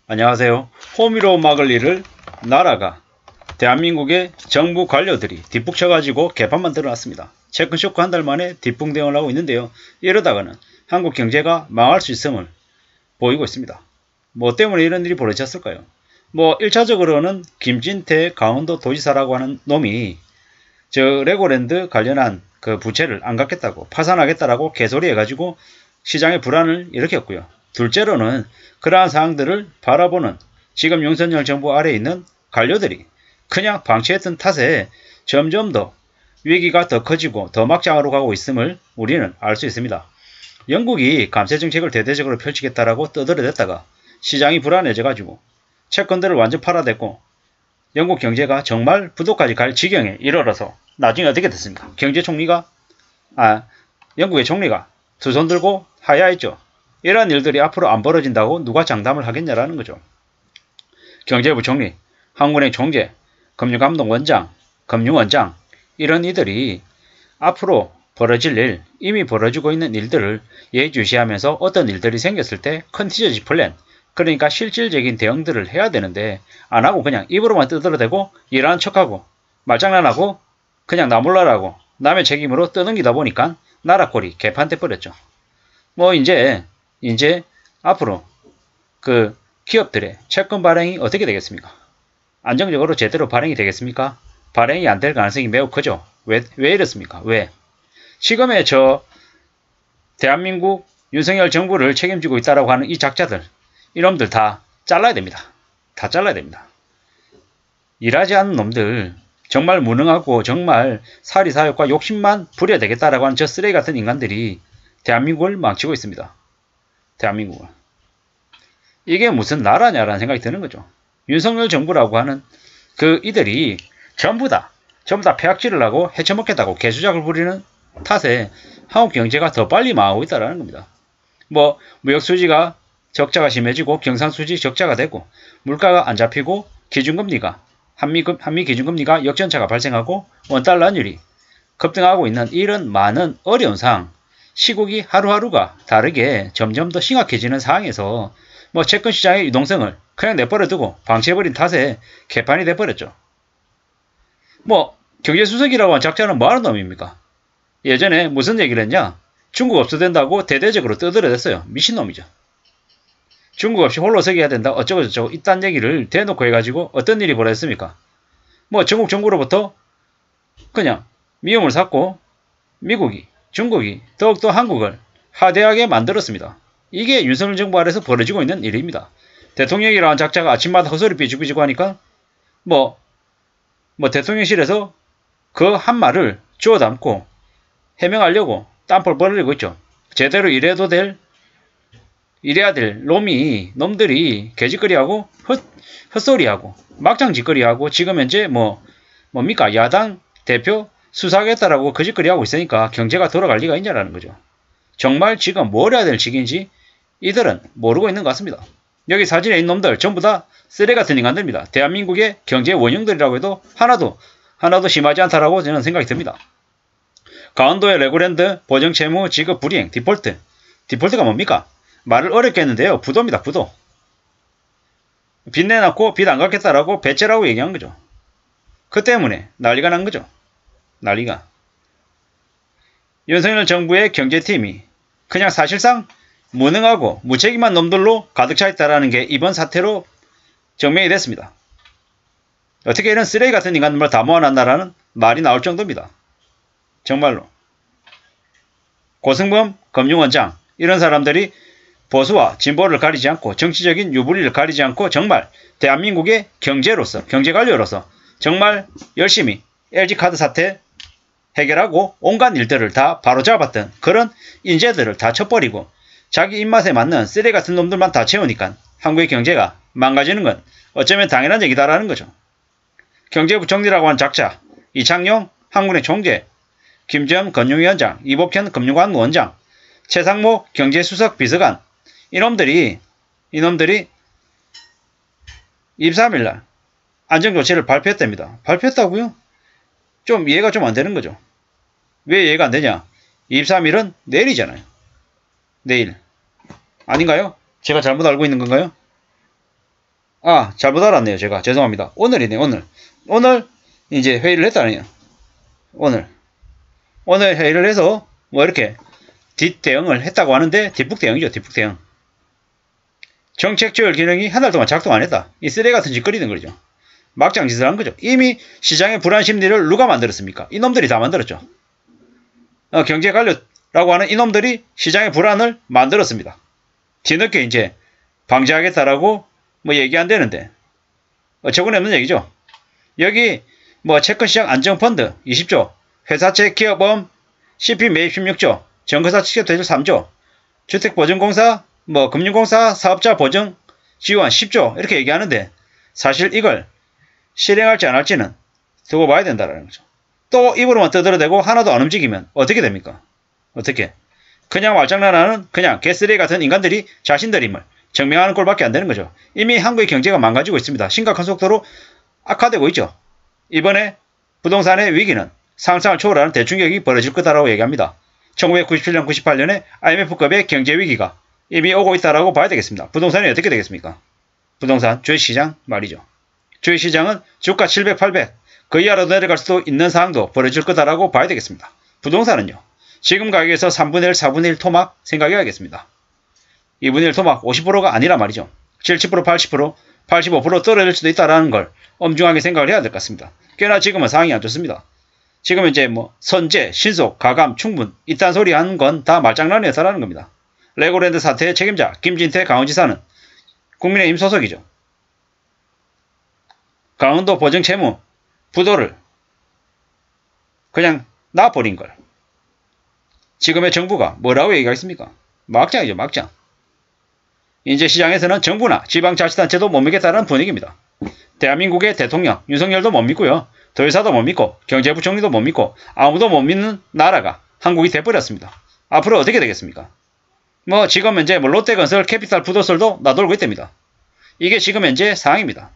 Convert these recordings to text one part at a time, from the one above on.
안녕하세요. 호미로 막을 일을 나라가 대한민국의 정부 관료들이 뒷북쳐가지고 개판만 들어놨습니다. 채권 쇼크 한 달 만에 뒷붕대응을 하고 있는데요. 이러다가는 한국 경제가 망할 수 있음을 보이고 있습니다. 뭐 때문에 이런 일이 벌어졌을까요? 1차적으로는 김진태 강원도 도지사라고 하는 놈이 레고랜드 관련한 그 부채를 안 갚겠다고 파산하겠다라고 개소리 해가지고 시장에 불안을 일으켰고요. 둘째로는 그러한 사항들을 바라보는 지금 윤석열 정부 아래에 있는 관료들이 그냥 방치했던 탓에 점점 더 위기가 더 커지고 더 막장으로 가고 있음을 우리는 알 수 있습니다. 영국이 감세 정책을 대대적으로 펼치겠다라고 떠들어댔다가 시장이 불안해져가지고 채권들을 완전 팔아댔고 영국 경제가 정말 부도까지 갈 지경에 이르러서 나중에 어떻게 됐습니까? 영국의 총리가 두 손 들고 하야했죠. 이러한 일들이 앞으로 안 벌어진다고 누가 장담을 하겠냐라는 거죠. 경제부총리, 한국은행 총재, 금융감독원장, 금융원장 이런 이들이 앞으로 벌어질 일, 이미 벌어지고 있는 일들을 예의주시하면서 어떤 일들이 생겼을 때 컨티전시 플랜, 그러니까 실질적인 대응들을 해야 되는데 안하고 그냥 입으로만 떠들어대고 일하는 척하고 말장난하고 그냥 나몰라라고 남의 책임으로 떠넘기다 보니까 나라 꼴이 개판돼 버렸죠. 이제 앞으로 그 기업들의 채권 발행이 어떻게 되겠습니까? 안정적으로 제대로 발행이 되겠습니까? 발행이 안 될 가능성이 매우 크죠. 왜 이렇습니까? 왜? 지금의 대한민국 윤석열 정부를 책임지고 있다라고 하는 이 작자들, 이놈들 다 잘라야 됩니다. 다 잘라야 됩니다. 일하지 않는 놈들, 정말 무능하고 정말 사리사욕과 욕심만 부려야 되겠다라고 하는 저 쓰레기 같은 인간들이 대한민국을 망치고 있습니다. 대한민국을. 이게 무슨 나라냐라는 생각이 드는 거죠. 윤석열 정부라고 하는 그 이들이 전부 다 폐악질을 하고 해쳐먹겠다고 개수작을 부리는 탓에 한국 경제가 더 빨리 망하고 있다는 겁니다. 무역수지가 적자가 심해지고 경상수지 적자가 되고 물가가 안 잡히고 기준금리가 한미 기준금리가 역전차가 발생하고 원달러 환율이 급등하고 있는 이런 많은 어려운 상황, 시국이 하루하루가 다르게 점점 더 심각해지는 상황에서 채권시장의 유동성을 그냥 내버려두고 방치해버린 탓에 개판이 돼버렸죠. 경제수석이라고 한 작자는 뭐하는 놈입니까? 예전에 무슨 얘기를 했냐? 중국 없어된다고 대대적으로 떠들어댔어요. 미친놈이죠. 중국 없이 홀로 서기 해야 된다 어쩌고저쩌고 이딴 얘기를 대놓고 해가지고 어떤 일이 벌어졌습니까? 중국 정부로부터 그냥 미움을 샀고 중국이 더욱더 한국을 하대하게 만들었습니다. 이게 윤석열 정부 아래에서 벌어지고 있는 일입니다. 대통령이라는 작자가 아침마다 헛소리 삐죽삐죽 하니까 대통령실에서 그 한 말을 주워 담고 해명하려고 땀볼 벌리고 있죠. 제대로 이래야 될 놈들이 개짓거리하고 헛소리하고 막장짓거리하고 지금 현재 뭡니까? 야당 대표 수사하겠다라고 거짓거리하고 있으니까 경제가 돌아갈 리가 있냐라는 거죠. 정말 지금 뭘 해야 될 시기인지 이들은 모르고 있는 것 같습니다. 여기 사진에 있는 놈들 전부 다 쓰레기 같은 인간들입니다. 대한민국의 경제 원흉들이라고 해도 하나도 심하지 않다라고 저는 생각이 듭니다. 강원도의 레고랜드 보정채무 지급 불이행 디폴트. 디폴트가 뭡니까? 말을 어렵게 했는데요. 부도입니다. 부도. 빚 내놨고 빚 안 갚겠다라고 배째라고 얘기한 거죠. 그 때문에 난리가 난 거죠. 난리가. 윤석열 정부의 경제팀이 그냥 사실상 무능하고 무책임한 놈들로 가득 차 있다라는 게 이번 사태로 증명이 됐습니다. 어떻게 이런 쓰레기 같은 인간들을 다 모아놨나라는 말이 나올 정도입니다. 정말로. 고승범 금융원장 이런 사람들이 보수와 진보를 가리지 않고 정치적인 유불리를 가리지 않고 정말 대한민국의 경제관료로서 정말 열심히 LG카드 사태 해결하고 온갖 일들을 다 바로잡았던 그런 인재들을 다 쳐버리고 자기 입맛에 맞는 쓰레기 같은 놈들만 다 채우니까 한국의 경제가 망가지는 건 어쩌면 당연한 얘기다라는 거죠. 경제부총리라고 한 작자, 이창용 한국은행 총재, 김재현 금융위원장, 이복현 금융관원장, 최상목 경제수석 비서관 이놈들이 23일날 안정조치를 발표했답니다. 발표했다고요? 좀 이해가 좀 안 되는 거죠. 왜 이해가 안 되냐? 23일은 내일이잖아요. 내일. 아닌가요? 제가 잘못 알고 있는 건가요? 아, 잘못 알았네요. 제가. 죄송합니다. 오늘이네, 오늘. 오늘 이제 회의를 했다네요. 오늘 회의를 해서 뭐 이렇게 뒷대응을 했다고 하는데 뒷북 대응이죠. 뒷북 대응. 정책 조율 기능이 한 달 동안 작동 안 했다. 이 쓰레기 같은 짓거리는 거죠. 막장 짓을 한 거죠. 이미 시장의 불안 심리를 누가 만들었습니까? 이놈들이 다 만들었죠. 경제 관료라고 하는 이놈들이 시장의 불안을 만들었습니다. 뒤늦게 이제 방지하겠다라고 뭐 얘기 안 되는데 어처구니 없는 얘기죠. 여기 뭐 채권시장 안정펀드 20조, 회사채 기업보험 CP 매입 16조, 정거사 취급 대출 3조, 주택보증공사, 뭐 금융공사 사업자 보증 지원 10조 이렇게 얘기하는데 사실 이걸 실행할지 안 할지는 두고 봐야 된다는 거죠. 또 입으로만 떠들어대고 하나도 안 움직이면 어떻게 됩니까? 어떻게? 그냥 말장난하는 그냥 개쓰레기 같은 인간들이 자신들임을 증명하는 꼴밖에 안 되는 거죠. 이미 한국의 경제가 망가지고 있습니다. 심각한 속도로 악화되고 있죠. 이번에 부동산의 위기는 상상을 초월하는 대충격이 벌어질 거다라고 얘기합니다. 1997년, 98년에 IMF급의 경제위기가 이미 오고 있다라고 봐야 되겠습니다. 부동산이 어떻게 되겠습니까? 부동산, 주식시장 말이죠. 주식시장은 주가 700, 800, 그 이하로 내려갈 수도 있는 상황도 벌어질 거다라고 봐야 되겠습니다. 부동산은요. 지금 가격에서 3분의 1, 4분의 1 토막 생각해야겠습니다. 2분의 1 토막 50%가 아니라 말이죠. 70%, 80%, 85% 떨어질 수도 있다는 걸 엄중하게 생각을 해야 될 것 같습니다. 꽤나 지금은 상황이 안 좋습니다. 지금 이제 뭐 선제, 신속, 가감, 충분 이딴 소리 하는 건 다 말장난이었다라는 겁니다. 레고랜드 사태의 책임자 김진태 강원지사는 국민의힘 소속이죠. 강원도 보증채무 부도를 그냥 놔버린 걸 지금의 정부가 뭐라고 얘기하겠습니까? 막장이죠. 막장. 이제 시장에서는 정부나 지방자치단체도 못 믿겠다는 분위기입니다. 대한민국의 대통령 윤석열도 못 믿고요. 도의사도 못 믿고 경제부총리도 못 믿고 아무도 못 믿는 나라가 한국이 돼버렸습니다. 앞으로 어떻게 되겠습니까? 뭐 지금 현재 뭐 롯데건설, 캐피탈 푸드솔도 나돌고 있답니다. 이게 지금 현재 상황입니다.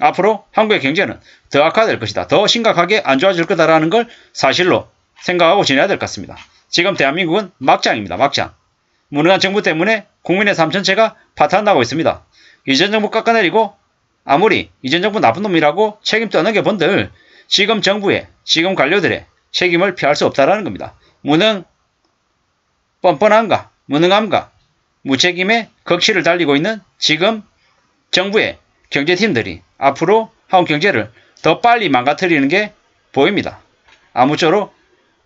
앞으로 한국의 경제는 더 악화될 것이다. 더 심각하게 안 좋아질 거다라는 걸 사실로 생각하고 지내야 될 것 같습니다. 지금 대한민국은 막장입니다. 막장. 무능한 정부 때문에 국민의 삶 전체가 파탄나고 있습니다. 이전 정부 깎아내리고 아무리 이전 정부 나쁜 놈이라고 책임 떠넘겨본들 지금 정부의 지금 관료들의 책임을 피할 수 없다라는 겁니다. 뻔뻔함과 무능함과 무책임의 극치를 달리고 있는 지금 정부의 경제팀들이 앞으로 한국 경제를 더 빨리 망가뜨리는 게 보입니다. 아무쪼록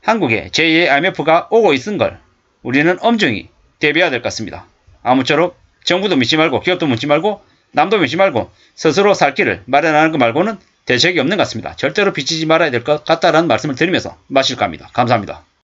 한국에 제2의 IMF가 오고 있은 걸 우리는 엄중히 대비해야 될 것 같습니다. 아무쪼록 정부도 믿지 말고 기업도 믿지 말고 남도 믿지 말고 스스로 살 길을 마련하는 것 말고는 대책이 없는 것 같습니다. 절대로 비치지 말아야 될 것 같다라는 말씀을 드리면서 마실까 합니다. 감사합니다.